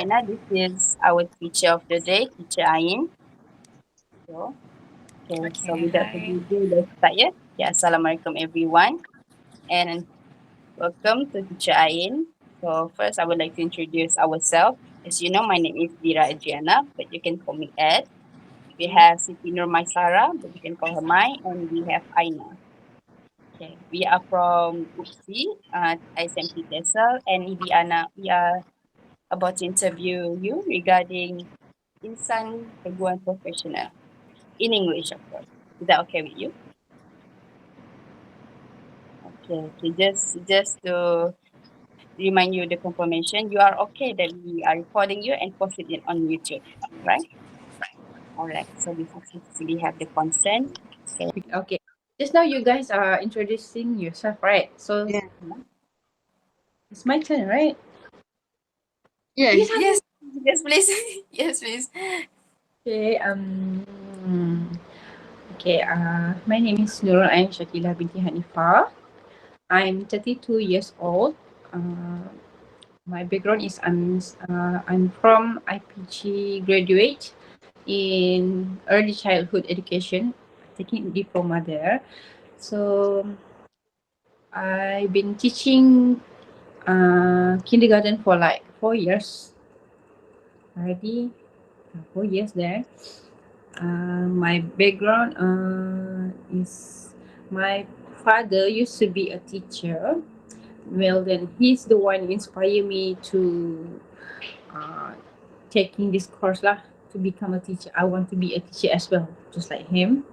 Now this is our teacher of the day, Teacher Ain. So, so Okay, without hi. further ado, let's start. Assalamualaikum everyone, and welcome to Teacher Ain. So first, I would like to introduce ourselves. As you know, my name is Dira Adriana, but you can call me Ed. We have Siti Nur Maisara, but you can call her Mai, and we have Aina. Okay, we are from UPSI, ISMT TESOL, and we are about to interview you regarding Insan Professional in English, of course. Is that okay with you? Okay. Just to remind you the confirmation, you are okay that we are recording you and posting it on YouTube, right? All right. So we successfully have the consent. Okay. Okay. Just now you guys are introducing yourself, right? So Yeah. it's my turn, right? Yeah. Yes. Yes. Yes, please. Yes, please. Okay. Okay. My name is Nurul Ain Shakila binti Hanifah. I'm 32 years old. Uh, my background is I'm from IPG graduate in early childhood education, taking diploma there. So I've been teaching kindergarten for like 4 years already. 4 years there. My background is my father used to be a teacher. Well, then he's the one who inspired me to uh, taking this course lah to become a teacher. I want to be a teacher as well, just like him.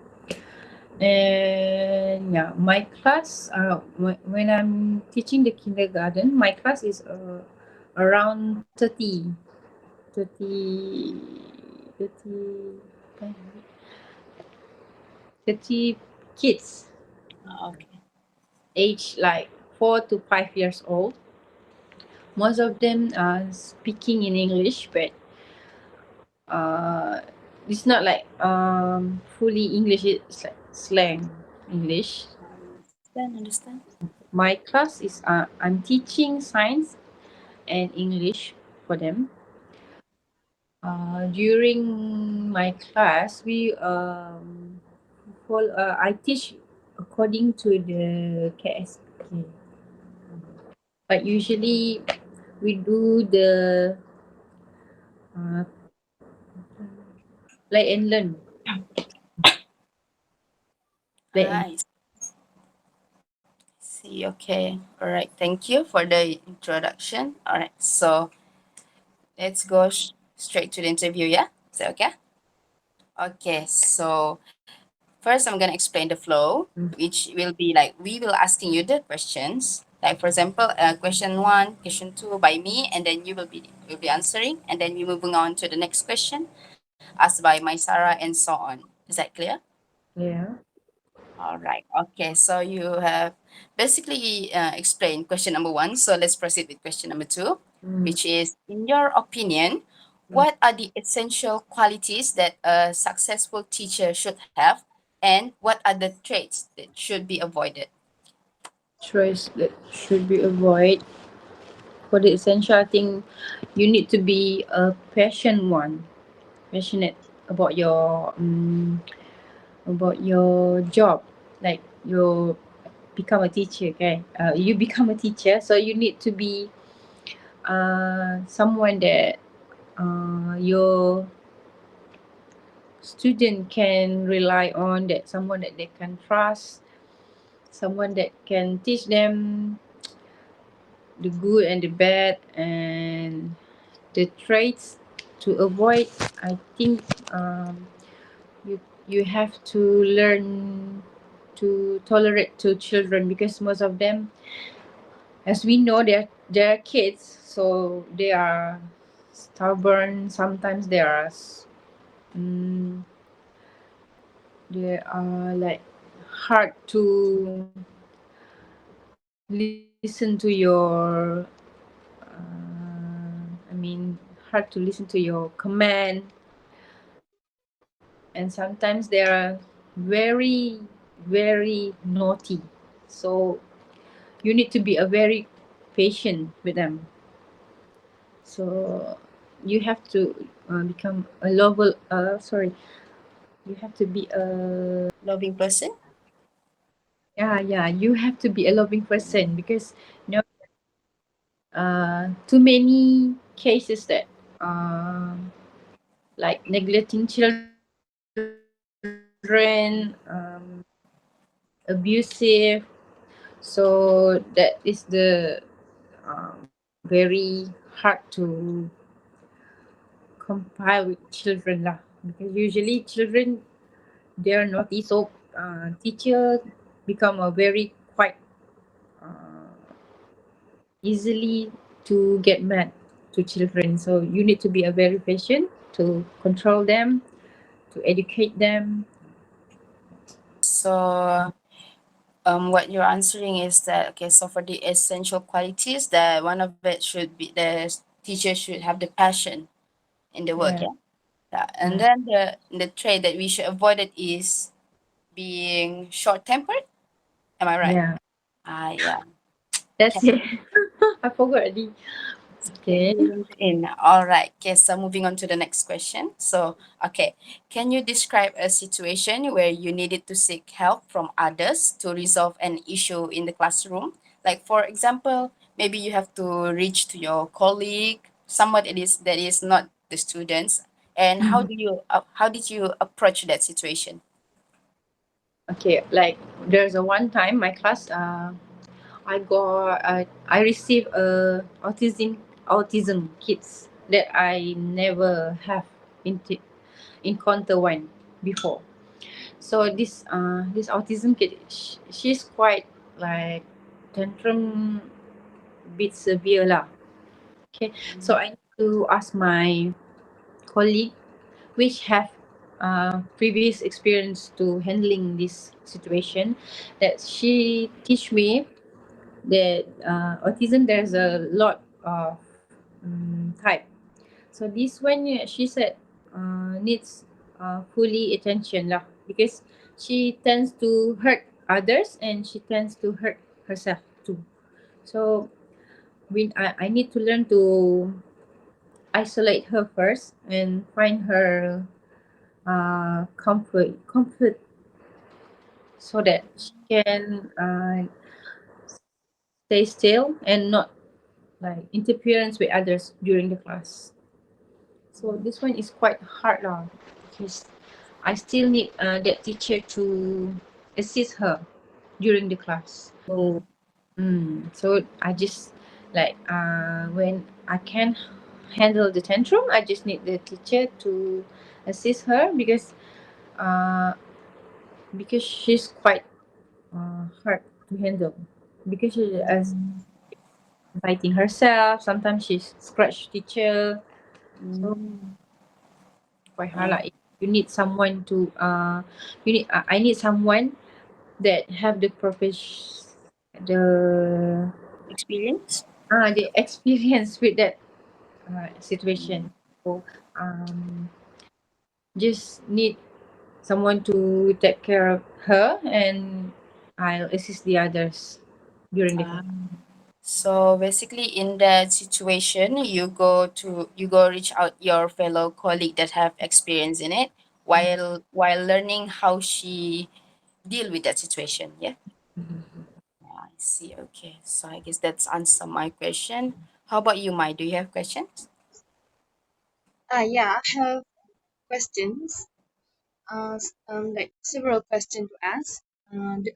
And yeah, my class, when I'm teaching the kindergarten, my class is around 30, 30 kids, Okay. age like 4 to 5 years old. Most of them are speaking in English, but uh, it's not like fully English. It's like slang English. Understand. My class is I'm teaching science and English for them. During my class, I teach according to the KSK, but usually we do the uh, play and learn. Play and I see. Okay. All right. Thank you for the introduction. All right. So let's go straight to the interview. Yeah. Is that okay? Okay. So first, I'm gonna explain the flow, mm, which will be like we will asking you the questions. Like for example, question one, question two by me, and then you will be answering, and then we moving on to the next question asked by my Sarah, and so on. Is that clear? yeah. All right. Okay. So you have basically explained question number one. So let's proceed with question number two, Mm, which is, in your opinion, mm. what are the essential qualities that a successful teacher should have, and what are the traits that should be avoided? Choice that should be avoided for the essential. I think you need to be a passionate about your job, like you become a teacher. Okay, you become a teacher, so you need to be someone that your student can rely on, that someone that they can trust, someone that can teach them the good and the bad and the traits to avoid. I think you you have to learn to tolerate to children, because most of them, as we know, they're kids, so they are stubborn. Sometimes mm, they are like hard to listen to your hard to listen to your command. And sometimes they are very, very naughty, so you need to be a very patient with them. So you have to become a lovable. Sorry, you have to be a Loving person. yeah. You have to be a loving person because too many cases that like neglecting children, abusive. So that is the very hard to compile with children lah. Because usually children they are naughty, so teacher become a very quite uh, easily to get mad to children. So you need to be a very patient to control them, to educate them. So what you're answering is that okay, so for the essential qualities, that one of it should be the teacher should have the passion in the work, Yeah, yeah. Yeah. And yeah, then the trait that we should avoid it is being short tempered. Am I right? yeah. Yeah. That's it. I forgot already. Okay. In. All right. Okay, so moving on to the next question. So, okay, can you describe a situation where you needed to seek help from others to resolve an issue in the classroom? Like, for example, maybe you have to reach to your colleague, someone that is not the students, and Mhm. how did you approach that situation? Okay, like there's a one time my class I received autism kids that I never have encounter one before. So this autism kid, she's quite like tantrum bit severe lah. Okay, so I need to ask my colleague which have previous experience to handling this situation, that she teach me that autism there's a lot of type. So this one, yeah, she said needs fully attention lah, because she tends to hurt others and she tends to hurt herself too. So I need to learn to isolate her first and find her comfort so that she can stay still and not like interference with others during the class. So this one is quite hard lah, because I still need that teacher to assist her during the class. Oh, So I just like when I can handle the tantrum, I just need the teacher to assist her uh, because she's quite hard to handle, because she is biting herself. Sometimes she scratch teacher, so quite hard. uh, Like you need someone to I need someone that have the experience? the experience with that situation. So um just need someone to take care of her, and I'll assist the others during the class. So basically, in that situation, you go reach out your fellow colleague that have experience in it, while learning how she deal with that situation. Yeah, I see. Okay, so I guess that's answer my question. How about you, Mai? Do you have questions? Yeah, I have questions. Like several questions to ask.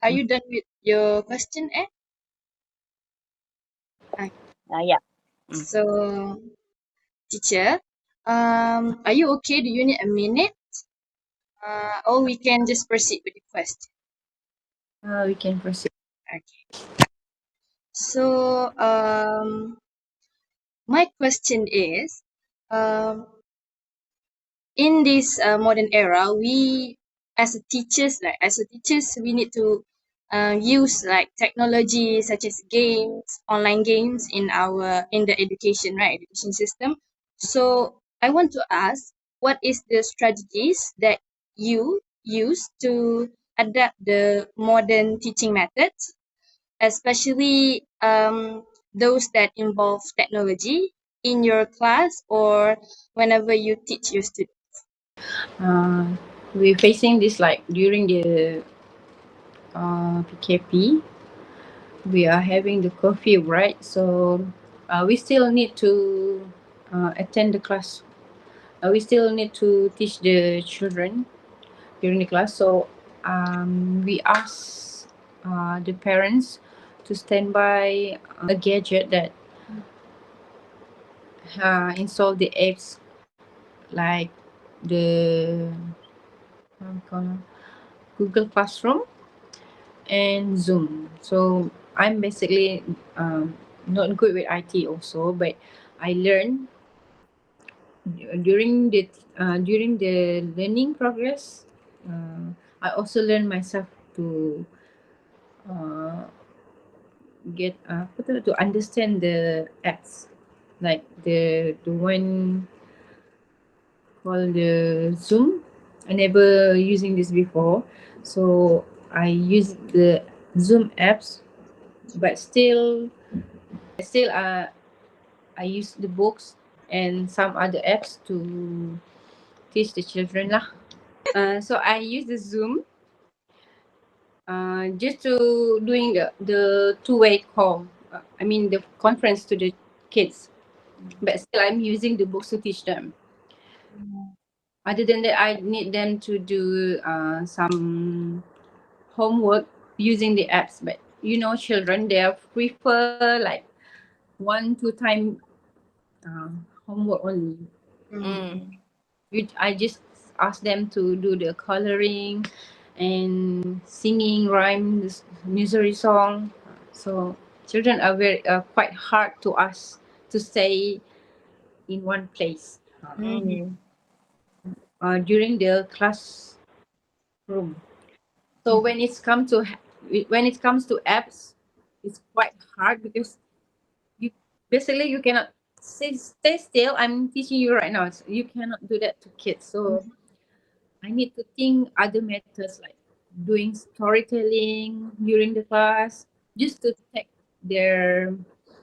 Are you done with your question, eh? Uh, Yeah. Mm. so, teacher, are you okay? Do you need a minute? Or we can just proceed with the question. We can proceed. Okay. So, my question is, um, in this modern era, we as a teachers, we need to use like technology such as games, online games in the education, right, education system. So I want to ask, what is the strategies that you use to adapt the modern teaching methods, especially those that involve technology, in your class or whenever you teach your students? Uh, we're facing this like during the PKP. We are having the curfew, right? So we still need to attend the class. We still need to teach the children during the class. So we ask the parents to stand by a gadget that install the apps like the Google Classroom and Zoom. So I'm basically not good with IT also, but I learned during the learning progress. I also learned myself to uh, get to understand the apps like the one called the Zoom. I never using this before, so I use the Zoom apps, but still I use the books and some other apps to teach the children lah. So I use the Zoom just to doing the two-way call. I mean the conference to the kids, but still I'm using the books to teach them. Other than that, I need them to do some homework using the apps. But you know, children they prefer like 1-2 time homework only. Mm. I just ask them to do the coloring and singing rhymes, nursery song. So children are very quite hard to us to stay in one place Mm. during the classroom. So when it comes to apps, it's quite hard because you basically you cannot stay still. I'm teaching you right now. So you cannot do that to kids. So I need to think other methods like doing storytelling during the class just to take their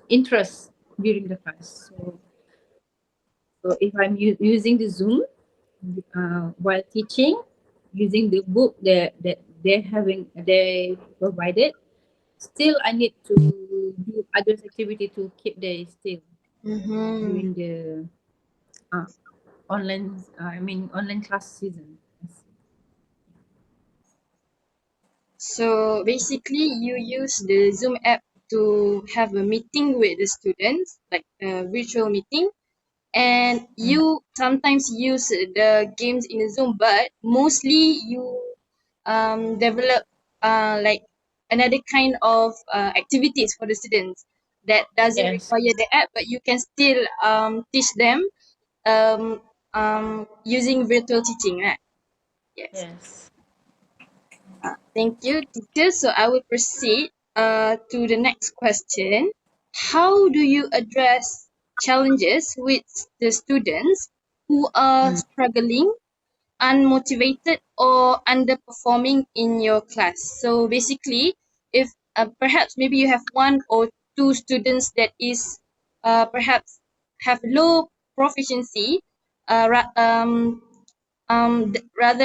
interest during the class. So if I'm using the Zoom while teaching, using the book that they provided, still I need to do other activity to keep they still Mm-hmm. during the uh, online class season. So basically, you use the Zoom app to have a meeting with the students, like a virtual meeting, and you sometimes use the games in Zoom, but mostly you develop like another kind of activities for the students that doesn't Yes, require the app, but you can still teach them um, using virtual teaching, right? Yes. yes. Thank you, teacher. So I will proceed to the next question. How do you address challenges with the students who are struggling, unmotivated, or underperforming in your class? So basically, if perhaps maybe you have one or two students that is perhaps have low proficiency, rather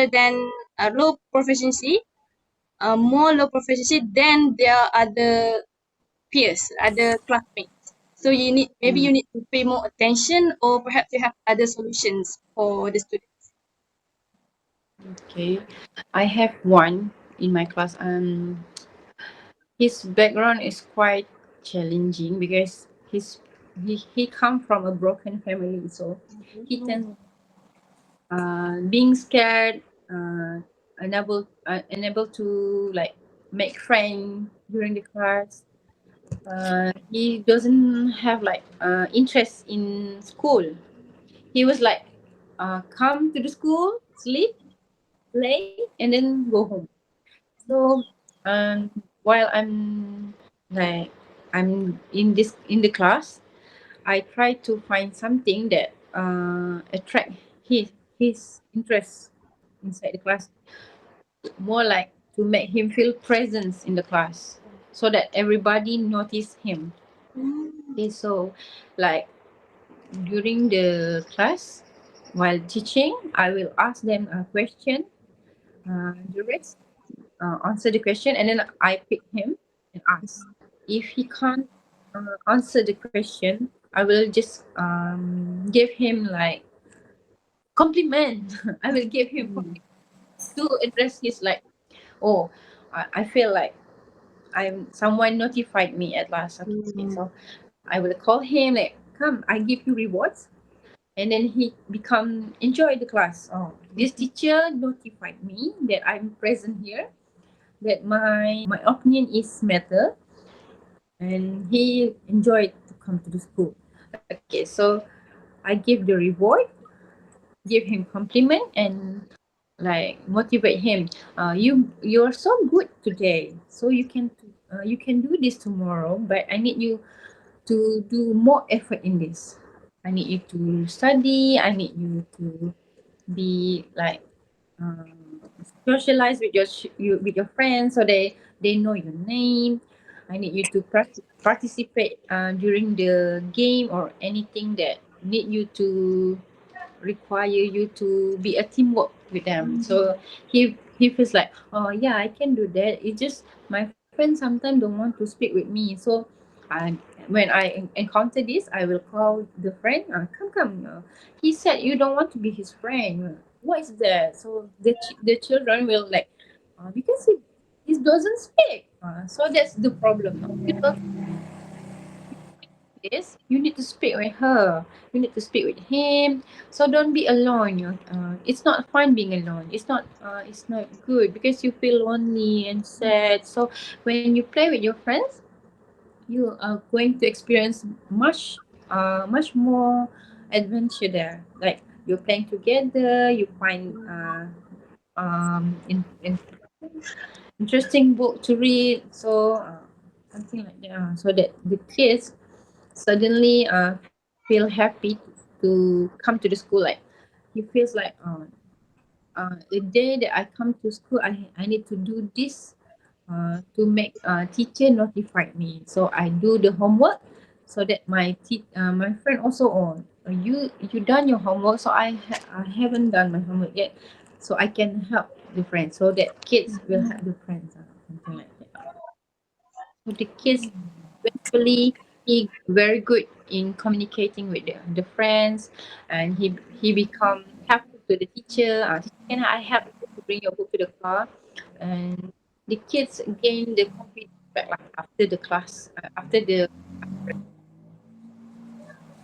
than low proficiency, more low proficiency than their other peers, other classmates. So maybe you need to pay more attention, or perhaps you have other solutions for the students. Okay. I have one in my class. His background is quite challenging because he come from a broken family, so he tends being scared, unable to like make friends during the class. He doesn't have like interest in school. He was like come to the school, sleep, play, and then go home. So while like I'm in the class, I try to find something that attract his interest inside the class, more like to make him feel presence in the class, so that everybody notice him. Okay, so like during the class while teaching, I will ask them a question. The rest answer the question, and then I pick him and ask. If he can't answer the question, I will just give him like compliment. I will give him Mm. to address his like, oh, I feel like I'm someone notified me at last. Okay, so Mm. I will call him like, come, I give you rewards, and then he become enjoy the class. Oh, this teacher notified me that I'm present here, that my opinion is matter, and he enjoyed to come to the school. Okay, so I give the reward, give him compliment, and like motivate him. You're so good today, so you can do this tomorrow, but I need you to do more effort in this. I need you to study. I need you to be like socialize with you with your friends, so they know your name. I need you to participate during the game or anything that need you to require you to be a teamwork with them. So he feels like, oh yeah, I can do that. It's just my friends sometimes don't want to speak with me. So I when I encounter this, I will call the friend. Come. He said you don't want to be his friend. What is that? So the children will like, because he doesn't speak. So that's the problem. You don't this, you need to speak with her. You need to speak with him. So don't be alone. It's not fun being alone. It's not good because you feel lonely and sad. So when you play with your friends, you are going to experience much more adventure there. Like you're playing together. You find interesting book to read. So something like that. So that the kids suddenly feel happy to come to the school. Like he feels like the day that I come to school, I need to do this to make teacher notified me. So I do the homework so that my friend also on. You done your homework, so I haven't done my homework yet, so I can help the friends so that kids will help the friends, something like that. So the kids eventually he very good in communicating with the friends, and he become helpful to the teacher. Teacher, can I help you to bring your book to the car? And the kids gain the confidence back like after the class, after the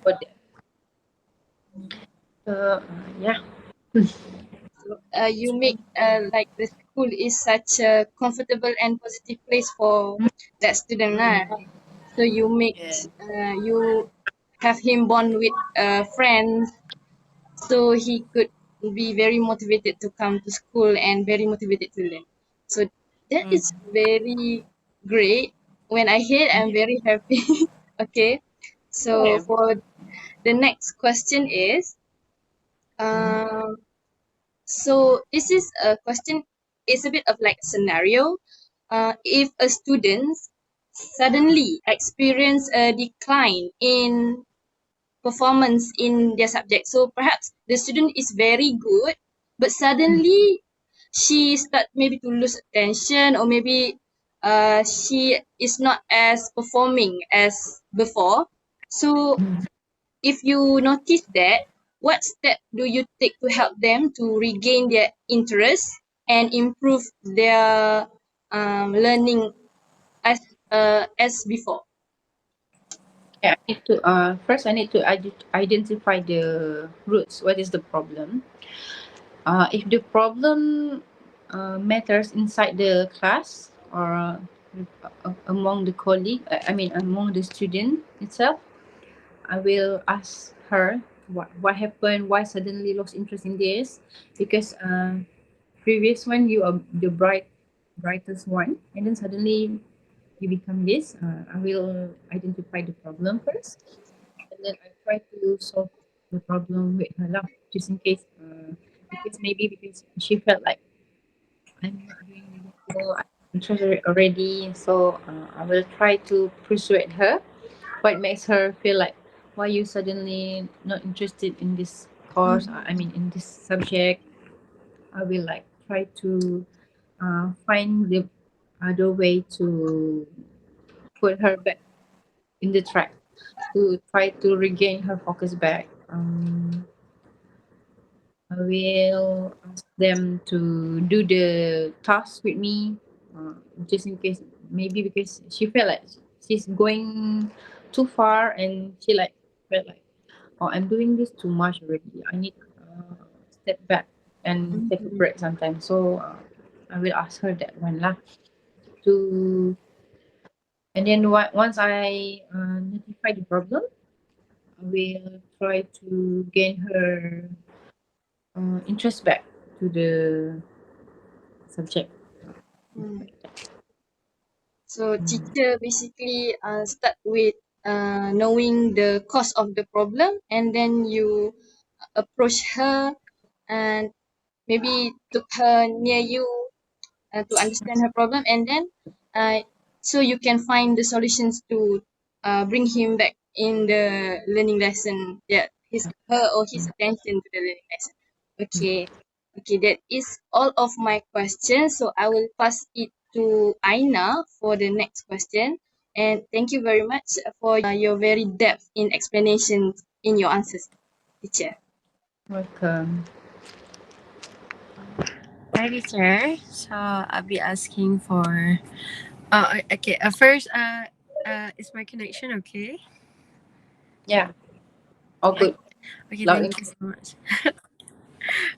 for the yeah. So, you make like the school is such a comfortable and positive place for that student, lah. So you make Yeah. you have him bond with friends, so he could be very motivated to come to school and very motivated to learn. So that is Mm. very great. When I hear, I'm Yeah. very happy. Okay, so Yeah. for the next question is, Mm. um, so this is a question. It's a bit of like a scenario. If a student suddenly experience a decline in performance in their subject, so perhaps the student is very good, but suddenly she start maybe to lose attention, or maybe she is not as performing as before. So if you notice that, what step do you take to help them to regain their interest and improve their learning as before? Yeah, I need to first I need to identify the roots. What is the problem? If the problem matters inside the class or among the colleague, I mean among the student itself, I will ask her what happened, why suddenly lost interest in this, because previous one you are the brightest one, and then suddenly you become this. I will identify the problem first, and then I try to solve the problem with her lah, just in case. Because maybe because she felt like I'm not doing really well, I'm interested already, so I will try to persuade her what makes her feel like, why you suddenly not interested in this course? I mean, in this subject. I will like try to find the other way to put her back in the track, to try to regain her focus back. I will ask them to do the task with me, uh, just in case, maybe because she felt like she's going too far, and she like felt like, oh, I'm doing this too much already. I need step back and take a Mhm. break sometimes. So I will ask her that one lah to, and then once I notify the problem, I will try to gain her interest back to the subject. Mm. So teacher basically start with knowing the cause of the problem, and then you approach her and maybe took her near you to understand her problem, and then uh, so you can find the solutions to bring him back in the learning lesson. Yeah, his her or his attention to the learning lesson. Okay, okay, that is all of my questions. So I will pass it to Aina for the next question. And thank you very much for your very depth in explanations in your answers, teacher. Welcome. Hi, teacher. So I'll be asking for. Okay. First, is my connection okay? Yeah, all Okay. good. Okay. Loud Thank and you clear. so much.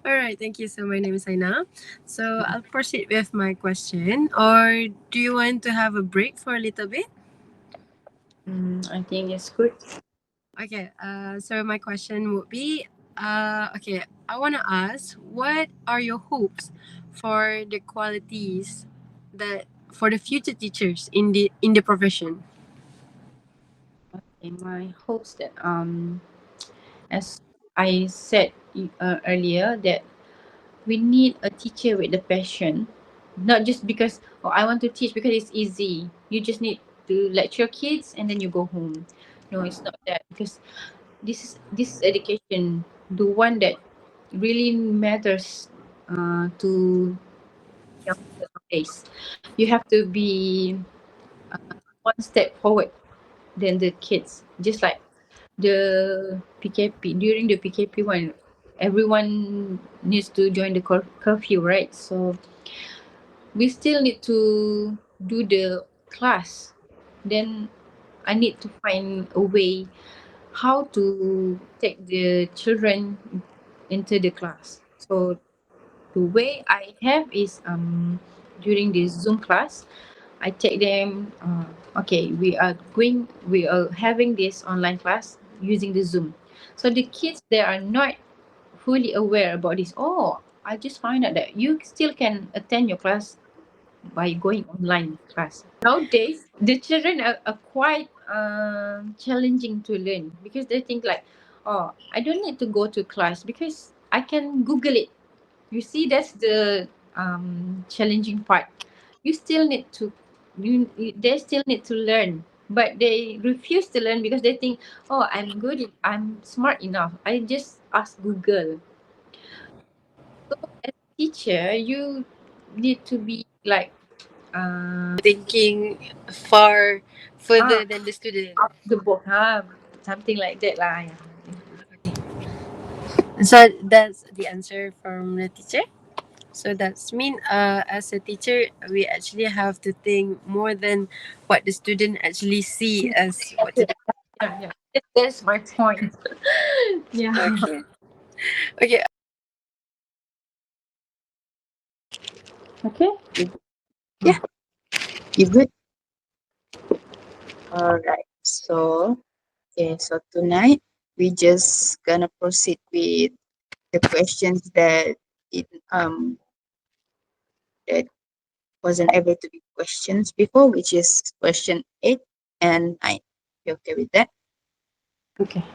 All right. Thank you. So my name is Aina. So I'll proceed with my question. Or do you want to have a break for a little bit? I think it's good. Okay. So my question would be. Okay. I want to ask, what are your hopes for the qualities that for the future teachers in the profession? In my hopes that as I said earlier, that we need a teacher with the passion, not just because, oh, I want to teach because it's easy. You just need to lecture kids and then you go home. No, it's not that, because this is education, the one that really matters to young people nowadays. You have to be one step forward than the kids. Just like the PKP, during the PKP one, everyone needs to join the curfew, right? So we still need to do the class. Then I need to find a way how to take the children into the class. So the way I have is during the Zoom class, I take them. Okay, we are having this online class using the Zoom. So the kids, they are not fully aware about this. Oh, I just find out that you still can attend your class by going online class. Nowadays, the children are quite challenging to learn, because they think like, oh, I don't need to go to class because I can Google it. You see, that's the challenging part. You still need to, they still need to learn, but they refuse to learn because they think, oh, I'm smart enough. I just ask Google. So as a teacher, you need to be like Thinking far ah further than the student. off the book, something like that lah. Yeah. So that's the answer from the teacher. So that's mean as a teacher we actually have to think more than what the student actually see as what to do. Yeah, yeah. That's my point. Yeah. Okay. Okay. Okay. Yeah, you good? All right. So, okay, so tonight we just gonna proceed with the questions that it that wasn't able to be questions before, which is question 8 and 9. You okay with that? Okay.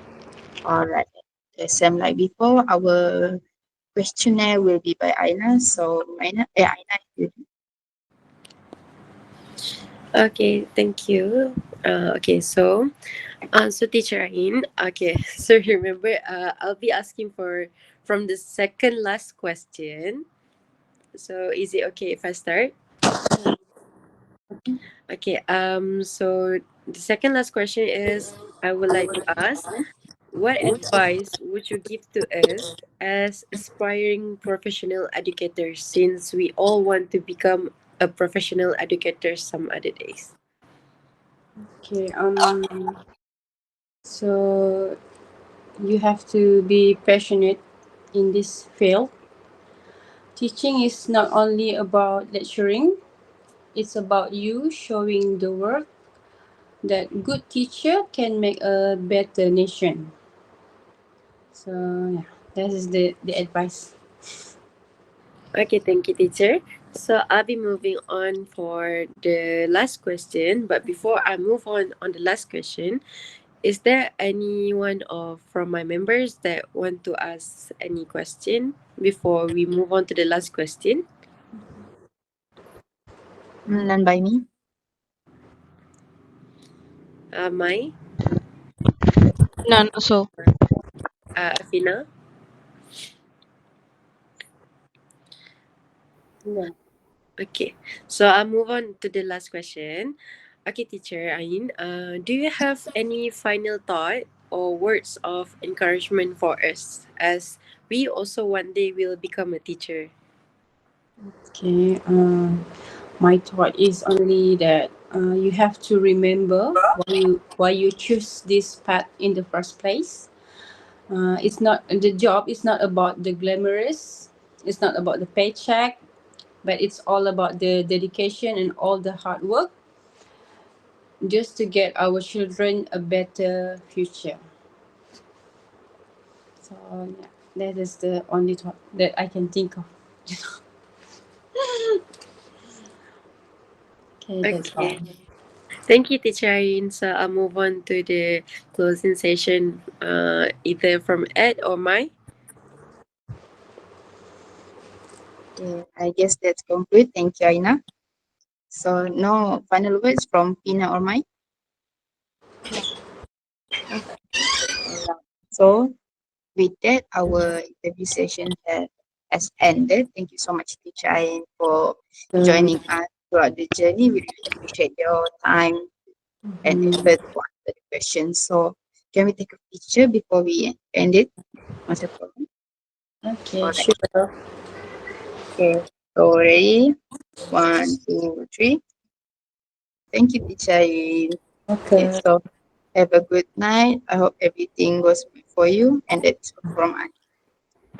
All right. The same like before, our questionnaire will be by Aina. So, Aina, you Okay, thank you. Okay, so So teacher Ain, okay. So remember, I'll be asking for from the second last question. So is it okay if I start? Okay. So the second last question is, I would like to ask, what advice would you give to us as aspiring professional educators, since we all want to become a professional educator some other days? Okay. So you have to be passionate in this field. Teaching is not only about lecturing, it's about you showing the world that good teacher can make a better nation. So yeah, that is the advice. Okay, thank you, teacher. So I'll be moving on for the last question. But before I move on the last question, is there anyone of from my members that want to ask any question before we move on to the last question? None by me. Mai, None also. Afina. No. Okay, so I'll move on to the last question. Okay, teacher Ain, do you have any final thought or words of encouragement for us, as we also one day will become a teacher? Okay. My thought is only that you have to remember why you choose this path in the first place. It's not the job. It's not about the glamorous. It's not about the paycheck, but it's all about the dedication and all the hard work just to get our children a better future. So yeah, that is the only thought that I can think of. Okay, that's all. Okay. Thank you, teacher Ain. So I'll move on to the closing session, either from Ed or Mai. Yeah, I guess that's complete. Thank you, Aina. So no final words from Pina or Mike. Alright. So with that, our interview session has ended. Thank you so much, Teacher Ain, for So, joining us throughout the journey. We really appreciate your time and mhm. effort to answer the questions. So can we take a picture before we end it? What's the problem? Okay, All right. sure. Okay. So ready? One, two, three. Thank you, Teacher Ain. Okay, Okay. so have a good night. I hope everything goes well for you. And that's all from us.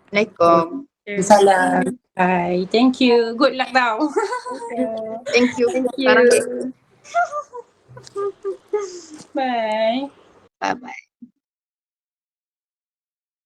Assalamualaikum. Sure. Salam. Bye. Thank you. Good luck now. Thank you. Thank you. Thank Sarang. you. Bye. Bye bye.